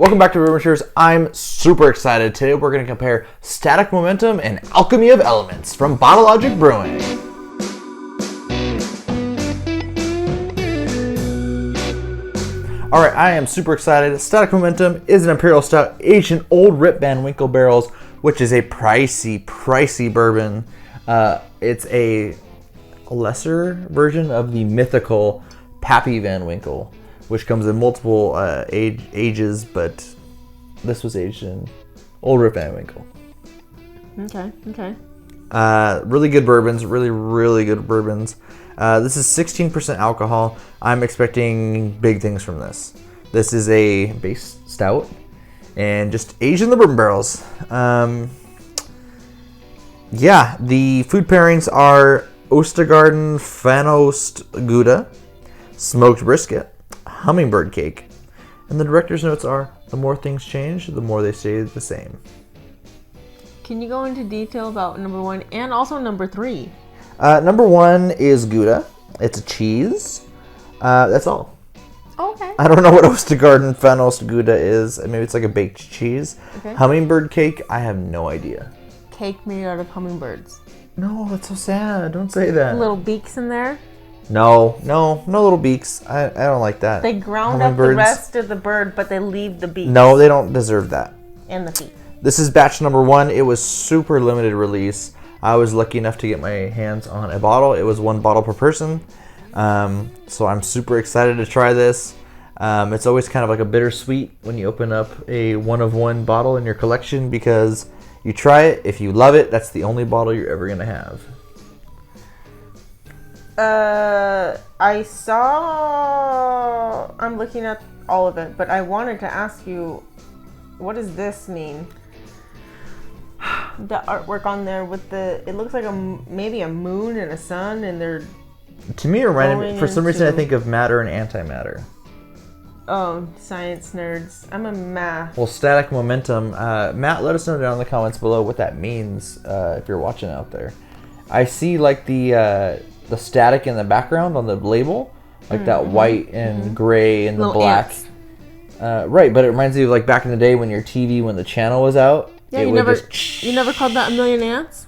Welcome back to Brewing. I'm super excited. Today we're going to compare Static Momentum and Alchemy of Elements from Bottlelogic Brewing. Alright, I am super excited. Static Momentum is an Imperial Stout aged in Old Rip Van Winkle barrels, which is a pricey bourbon. It's a lesser version of the mythical Pappy Van Winkle, which comes in multiple ages, but this was aged in Old Rip Van Winkle. Okay. Really good bourbons, really good bourbons. This is 16% alcohol. I'm expecting big things from this. This is a base stout and just aged in the bourbon barrels. Yeah, the food pairings are Ostergarden Fanost Gouda, smoked brisket, hummingbird cake, and the director's notes are: the more things change, the more they stay the same. Can you go into detail about number 1 and also number 3? Number 1 is Gouda. It's a cheese. That's all. Okay. I don't know what Ostergarden Fanost Gouda is. Maybe it's like a baked cheese. Okay. Hummingbird cake, I have no idea. Cake made out of hummingbirds. No, that's so sad. Don't say that. Little beaks in there. No little beaks. I don't like that. They ground up the rest of the bird, but they leave the beaks. No, they don't deserve that. And the feet. This is batch number 1. It was super limited release. I was lucky enough to get my hands on a bottle. It was 1 bottle per person. So I'm super excited to try this. It's always kind of like a bittersweet when you open up a 1-of-1 bottle in your collection, because you try it. If you love it, that's the only bottle you're ever going to have. I'm looking at all of it, but I wanted to ask you, what does this mean? The artwork on there with it looks like maybe a moon and a sun, and they're... To me, it reminded me, for some reason, I think of matter and antimatter. Oh, science nerds. I'm a math. Well, static momentum. Matt, let us know down in the comments below what that means if you're watching out there. I see like the static in the background on the label, like that white and gray and the Little black. Right, but it reminds me of like back in the day when your TV, when the channel was out. Yeah, you never called that a million ants?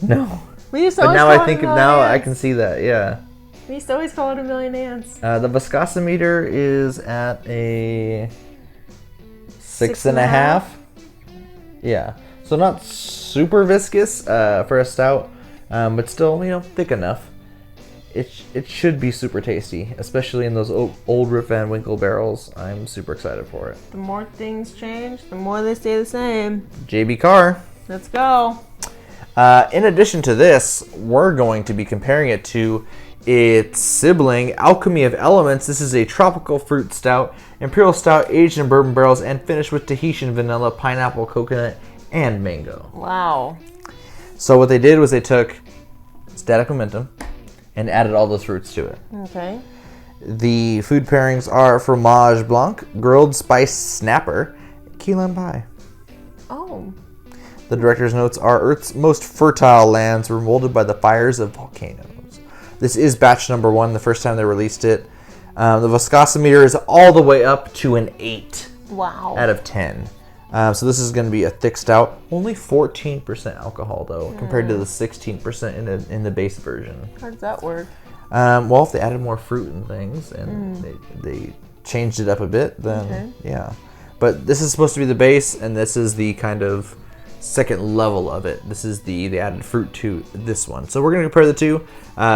No. We used to But always now call I it think a million now I ants. can see that. Yeah. We used to always call it a million ants. The viscosimeter is at a 6.5. Yeah. So not super viscous for a stout, but still, thick enough. It should be super tasty, especially in those Old Rip Van Winkle barrels. I'm super excited for it. The more things change, the more they stay the same. JB Carr. Let's go. In addition to this, we're going to be comparing it to its sibling, Alchemy of Elements. This is a tropical fruit stout, Imperial Stout aged in bourbon barrels and finished with Tahitian vanilla, pineapple, coconut, and mango. Wow. So what they did was they took Static Momentum and added all those fruits to it. Okay. The food pairings are fromage blanc, grilled spice snapper, key lime pie. Oh. The director's notes are: Earth's most fertile lands were molded by the fires of volcanoes. This is batch number 1, the first time they released it. The viscosimeter is all the way up to an 8 Wow. out of 10. So this is going to be a thick stout. Only 14% alcohol, though, compared to the 16% in the base version. How does that work? Well, if they added more fruit and things, and they changed it up a bit, then yeah. But this is supposed to be the base, and this is the kind of second level of it. This is the added fruit to this one. So we're going to compare the two,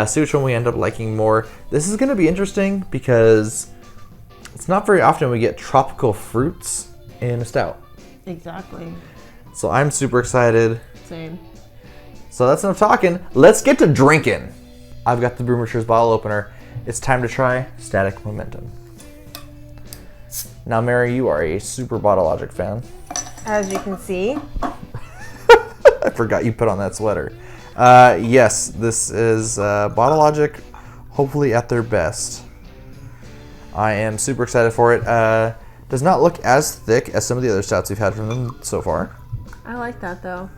see which one we end up liking more. This is going to be interesting because it's not very often we get tropical fruits in a stout. Exactly. So I'm super excited. Same. So that's enough talking. Let's get to drinking. I've got the Brewing bottle opener. It's time to try Static Momentum. Now, Mary, you are a super Bottlelogic fan. As you can see. I forgot you put on that sweater. Yes, this is Bottlelogic, hopefully at their best. I am super excited for it. Does not look as thick as some of the other stouts we've had from them so far. I like that, though.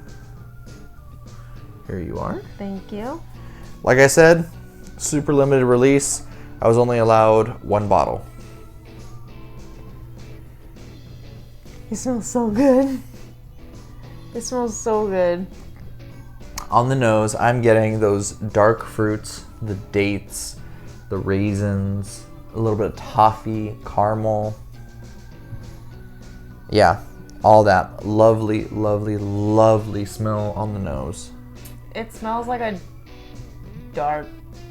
Here you are. Thank you. Like I said, super limited release. I was only allowed 1 bottle. It smells so good. It smells so good. On the nose, I'm getting those dark fruits, the dates, the raisins, a little bit of toffee, caramel. Yeah, all that lovely, lovely, lovely smell on the nose. It smells like a dark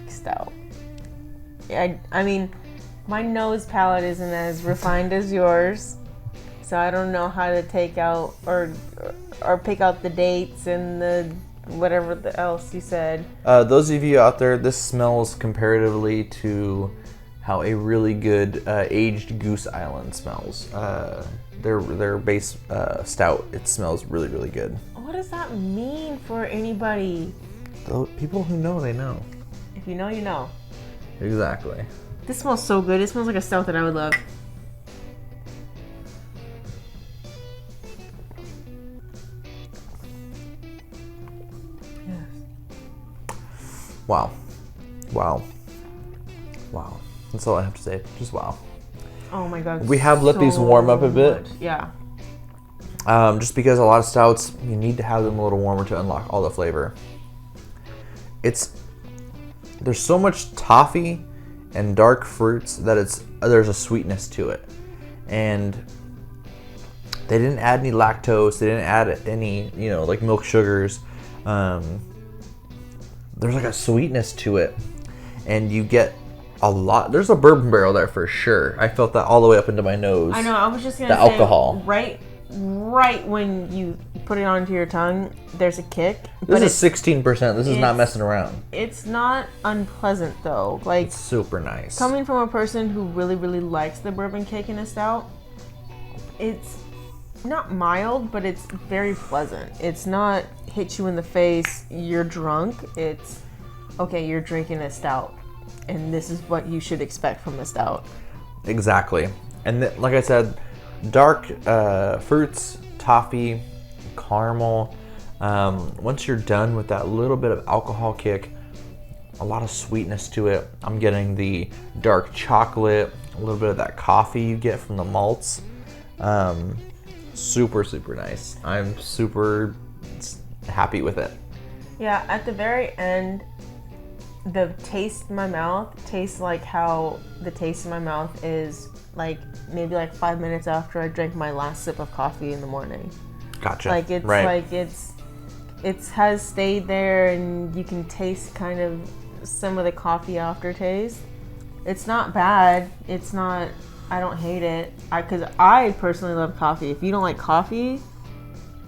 stout. I mean, my nose palate isn't as refined as yours, so I don't know how to take out or pick out the dates and the whatever else you said. Those of you out there, this smells comparatively to how a really good aged Goose Island smells. Their base stout, it smells really, really good. What does that mean for anybody? The people who know, they know. If you know, you know. Exactly. This smells so good. It smells like a stout that I would love. Yes. Wow. Wow. Wow. That's all I have to say. Just wow. Oh my god. We have let these warm up a bit. Much. Yeah. Just because a lot of stouts, you need to have them a little warmer to unlock all the flavor. There's so much toffee and dark fruits that there's a sweetness to it. And they didn't add any lactose, they didn't add any, like milk sugars. There's like a sweetness to it. And you get a lot. There's a bourbon barrel there for sure. I felt that all the way up into my nose. I know, I was just gonna say alcohol. Right when you put it onto your tongue, there's a kick. This is 16%. This is not messing around. It's not unpleasant though. Like, it's super nice. Coming from a person who really, really likes the bourbon kick in a stout, it's not mild, but it's very pleasant. It's not hit you in the face, you're drunk. It's, okay, you're drinking a stout, and this is what you should expect from a stout. Exactly. And like I said, dark fruits, toffee, caramel. Once you're done with that little bit of alcohol kick, a lot of sweetness to it. I'm getting the dark chocolate, a little bit of that coffee you get from the malts. Super, super nice. I'm super happy with it. Yeah, at the very end, the taste in my mouth tastes like how the taste in my mouth is like maybe like 5 minutes after I drank my last sip of coffee in the morning. Gotcha. Like it's right. like it has stayed there, and you can taste kind of some of the coffee aftertaste. It's not bad. It's not. I don't hate it. Because I personally love coffee. If you don't like coffee,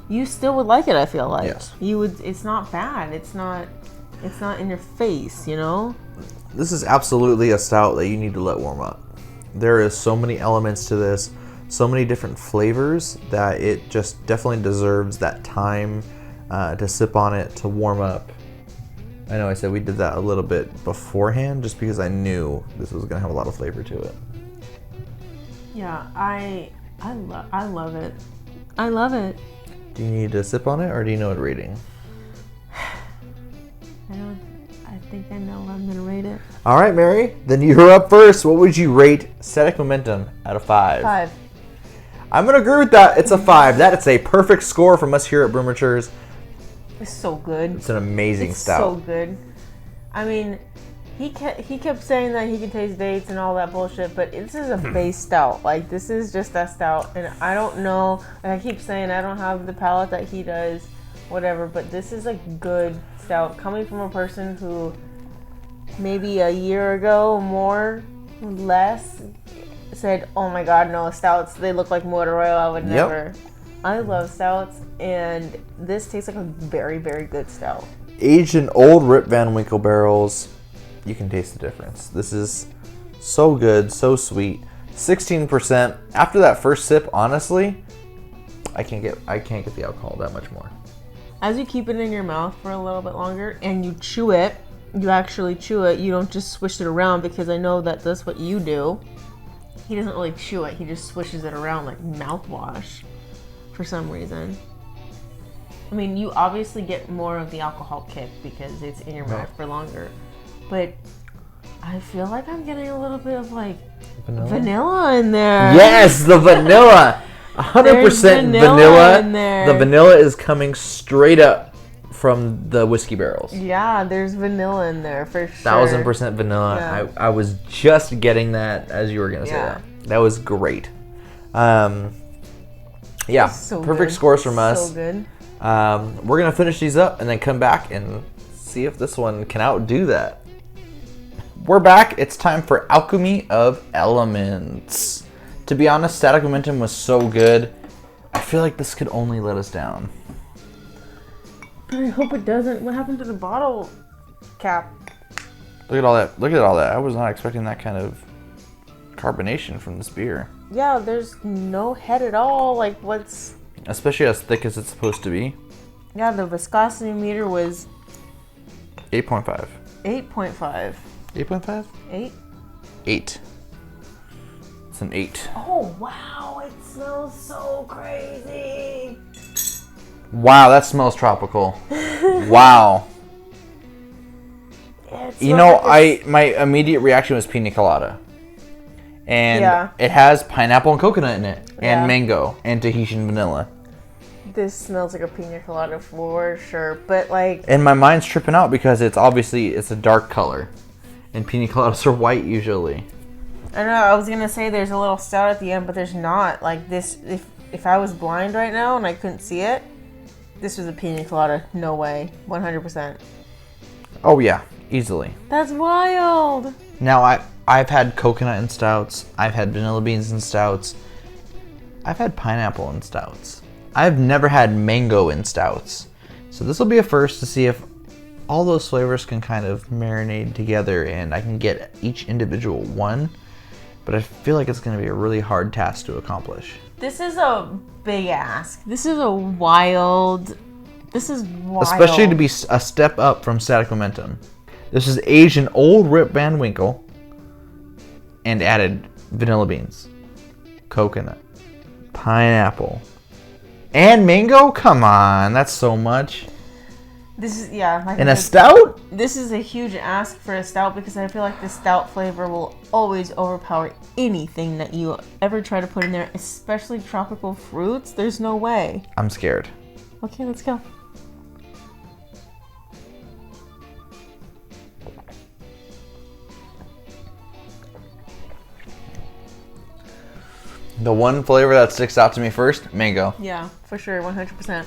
you still would like it. I feel like you would. It's not bad. It's not in your face. This is absolutely a stout that you need to let warm up. There is so many elements to this, so many different flavors that it just definitely deserves that time to sip on it, to warm up. I know I said we did that a little bit beforehand just because I knew this was going to have a lot of flavor to it. Yeah, I love it. I love it. Do you need to sip on it, or do you know what rating? I think I know I'm going to rate it. All right, Mary. Then you're up first. What would you rate Static Momentum out of 5? 5. I'm going to agree with that. It's a 5. That is a perfect score from us here at Brewmatures. It's so good. It's an amazing stout. So good. I mean, he kept saying that he could taste dates and all that bullshit, but this is a base stout. Like, this is just a stout, and I don't know. Like I keep saying, I don't have the palate that he does, whatever. But this is a good stout coming from a person who maybe a year ago, less, said, "Oh my God, no, stouts, they look like Motor Royal. I would never." I love stouts, and this tastes like a very, very good stout. Aged in Old Rip Van Winkle barrels, you can taste the difference. This is so good, so sweet. 16%. After that first sip, honestly, I can't get the alcohol that much more. As you keep it in your mouth for a little bit longer and you chew it, you actually chew it. You don't just swish it around, because I know that that's what you do. He doesn't really chew it. He just swishes it around like mouthwash for some reason. I mean, you obviously get more of the alcohol kick because it's in your mouth for longer. But I feel like I'm getting a little bit of like vanilla in there. Yes, the vanilla. 100% vanilla. In there. The vanilla is coming straight up from the whiskey barrels. Yeah, there's vanilla in there for sure. 1000% vanilla. Yeah. I was just getting that as you were gonna say that. That was great. Yeah, so perfect good. Scores from us. So good. We're gonna finish these up and then come back and see if this one can outdo that. We're back. It's time for Alchemy of Elements. To be honest, Static Momentum was so good. I feel like this could only let us down. I hope it doesn't. What happened to the bottle cap? Look at all that. Look at all that. I was not expecting that kind of carbonation from this beer. Yeah, there's no head at all. Like, what's... Especially as thick as it's supposed to be. Yeah, the viscosity meter was... 8.5. 8.5. 8.5? 8? 8. It's an 8. Oh, wow. It smells so crazy. Wow, that smells tropical. Wow. You know, like my immediate reaction was pina colada. And it has pineapple and coconut in it. And mango. And Tahitian vanilla. This smells like a pina colada for sure. But like... And my mind's tripping out because it's a dark color. And pina coladas are white usually. I know, I was going to say there's a little stout at the end, but there's not. Like this, if I was blind right now and I couldn't see it, this was a pina colada. No way. 100%. Oh yeah, easily. That's wild. Now I've had coconut in stouts. I've had vanilla beans in stouts. I've had pineapple in stouts. I've never had mango in stouts. So this will be a first to see if all those flavors can kind of marinate together and I can get each individual one. But I feel like it's going to be a really hard task to accomplish. This is a big ask. This is wild. Especially to be a step up from Static Momentum. This is aged in Old Rip Van Winkle and added vanilla beans, coconut, pineapple, and mango? Come on, that's so much. This is, like in a stout? This is a huge ask for a stout because I feel like the stout flavor will always overpower anything that you ever try to put in there, especially tropical fruits. There's no way. I'm scared. Okay, let's go. The one flavor that sticks out to me first, mango. Yeah, for sure, 100%.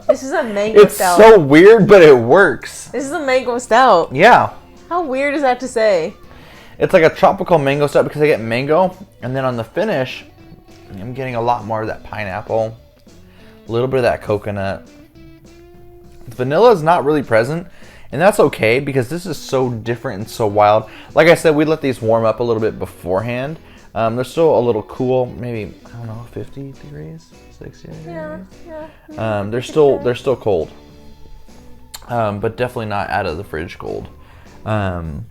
This is a mango stout. It's so weird, but it works. This is a mango stout. Yeah. How weird is that to say? It's like a tropical mango stout because I get mango, and then on the finish, I'm getting a lot more of that pineapple, a little bit of that coconut. The vanilla is not really present, and that's okay because this is so different and so wild. Like I said, we let these warm up a little bit beforehand. They're still a little cool, maybe, I don't know, 50 degrees, 60 degrees. Yeah. They're still cold, but definitely not out of the fridge cold. And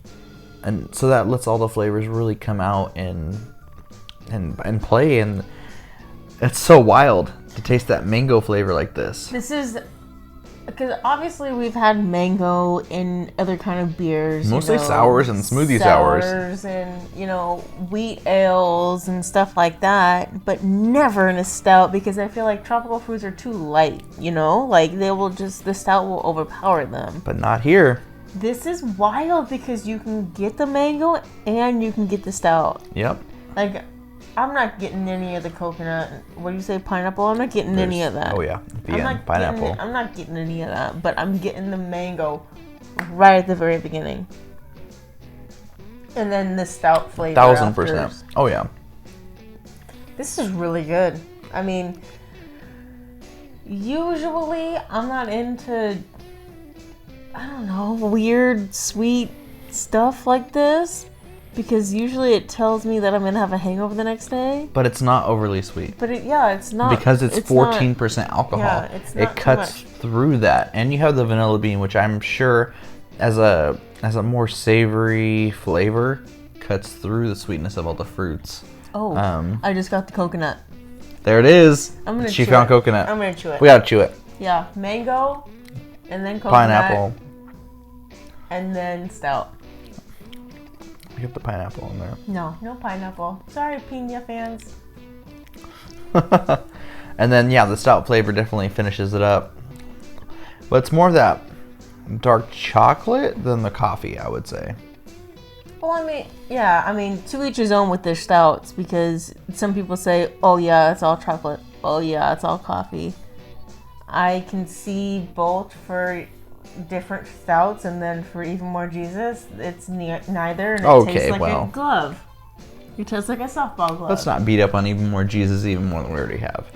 so that lets all the flavors really come out and play, and it's so wild to taste that mango flavor like this. This is because obviously we've had mango in other kind of beers, mostly sours and smoothie sours, and wheat ales and stuff like that, but never in a stout because I feel like tropical fruits are too light. Like the stout will overpower them. But not here. This is wild because you can get the mango and you can get the stout. Yep. Like, I'm not getting any of the coconut. What do you say, pineapple? I'm not getting any of that. Oh yeah, pineapple. I'm not getting any of that, but I'm getting the mango right at the very beginning. And then the stout flavor. 1000%. Oh yeah. This is really good. I mean, usually I'm not into, I don't know, weird, sweet stuff like this. Because usually it tells me that I'm going to have a hangover the next day. But it's not overly sweet. But it's not. Because it's 14% alcohol. Yeah, it's not it cuts through that. And you have the vanilla bean, which I'm sure as a more savory flavor cuts through the sweetness of all the fruits. Oh, I just got the coconut. There it is. I'm going to chew it. She found coconut. I'm going to chew it. We got to chew it. Yeah, mango, and then coconut. Pineapple. And then stout. Get the pineapple in there. No pineapple. Sorry, pina fans. And then, yeah, the stout flavor definitely finishes it up. But it's more of that dark chocolate than the coffee, I would say. Well, I mean, to each his own with their stouts, because some people say, oh yeah, it's all chocolate. Oh yeah, it's all coffee. I can see both for different stouts, and then for Even More Jesus, it's neither, and it tastes like a glove. It tastes like a softball glove. Let's not beat up on Even More Jesus even more than we already have.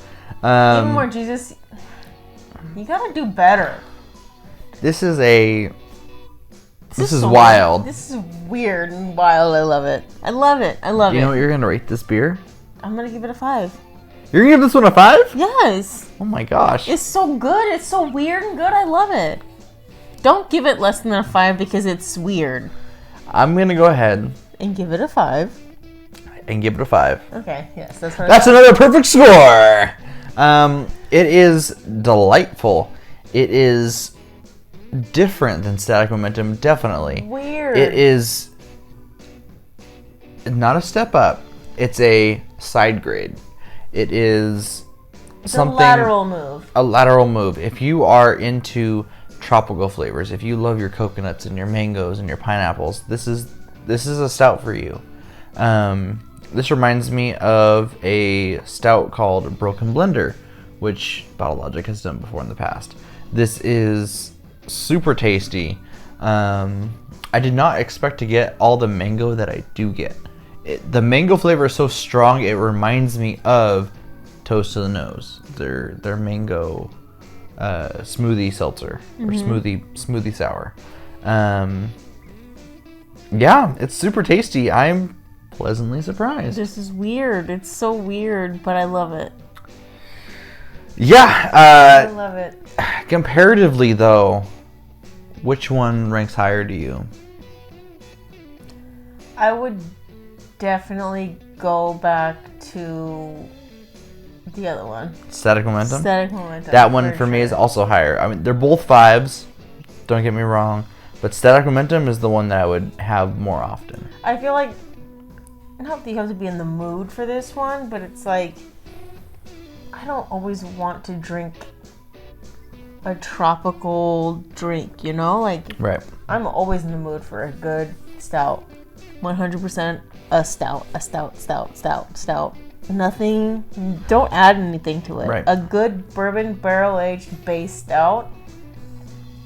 Even More Jesus, you gotta do better. This is wild. This is weird and wild. I love it. I love it. You know what you're gonna rate this beer? I'm gonna give it a 5. You're gonna give this one a 5? Yes. Oh my gosh. It's so good. It's so weird and good. I love it. Don't give it less than a 5 because it's weird. I'm gonna go ahead and give it a 5. And give it a 5. Okay. Yes, that's another perfect score. It is delightful. It is different than Static Momentum, definitely. Weird. It is not a step up. It's a side grade. It is something. A lateral move. If you are into tropical flavors, if you love your coconuts and your mangoes and your pineapples, this is a stout for you. This reminds me of a stout called Broken Blender, which Bottle Logic has done before in the past. This is super tasty. I did not expect to get all the mango that I do get. The mango flavor is so strong, it reminds me of Toast to the Nose, their mango smoothie seltzer, or smoothie sour. Yeah, it's super tasty. I'm pleasantly surprised. This is weird. It's so weird, but I love it. Yeah. I love it. Comparatively, though, which one ranks higher to you? I would definitely go back to the other one. Static Momentum? Static Momentum. That one for me is also higher. I mean, they're both 5s. Don't get me wrong. But Static Momentum is the one that I would have more often. I feel like, not that you have to be in the mood for this one, but it's like, I don't always want to drink a tropical drink, you know? Like, right. I'm always in the mood for a good stout. 100% a stout. Nothing, don't add anything to it. Right. A good bourbon barrel-aged base stout.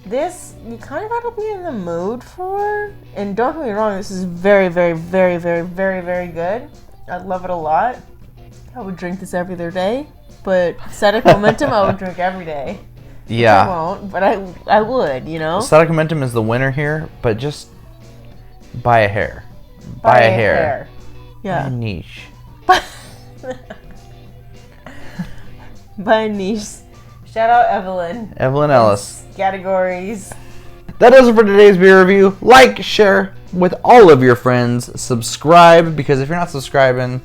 This, you kind of got to be in the mood for. And don't get me wrong, this is very, very, very, very, very, very good. I love it a lot. I would drink this every other day. But Static Momentum, I would drink every day. Yeah. I won't, but I would, you know? Static Momentum is the winner here, but just by a hair. By a hair. Yeah. By a niche. By a niche. Shout out Evelyn. Evelyn Ellis. Categories. That does it for today's beer review. Like, share with all of your friends. Subscribe, because if you're not subscribing,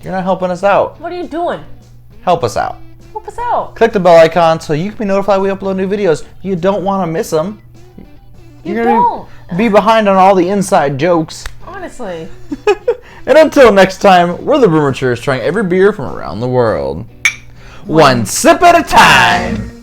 you're not helping us out. What are you doing? Help us out. Help us out. Click the bell icon so you can be notified when we upload new videos. You don't want to miss them. You're going to be behind on all the inside jokes. Honestly. And until next time, we're the Brewmatures, trying every beer from around the world. One sip at a time.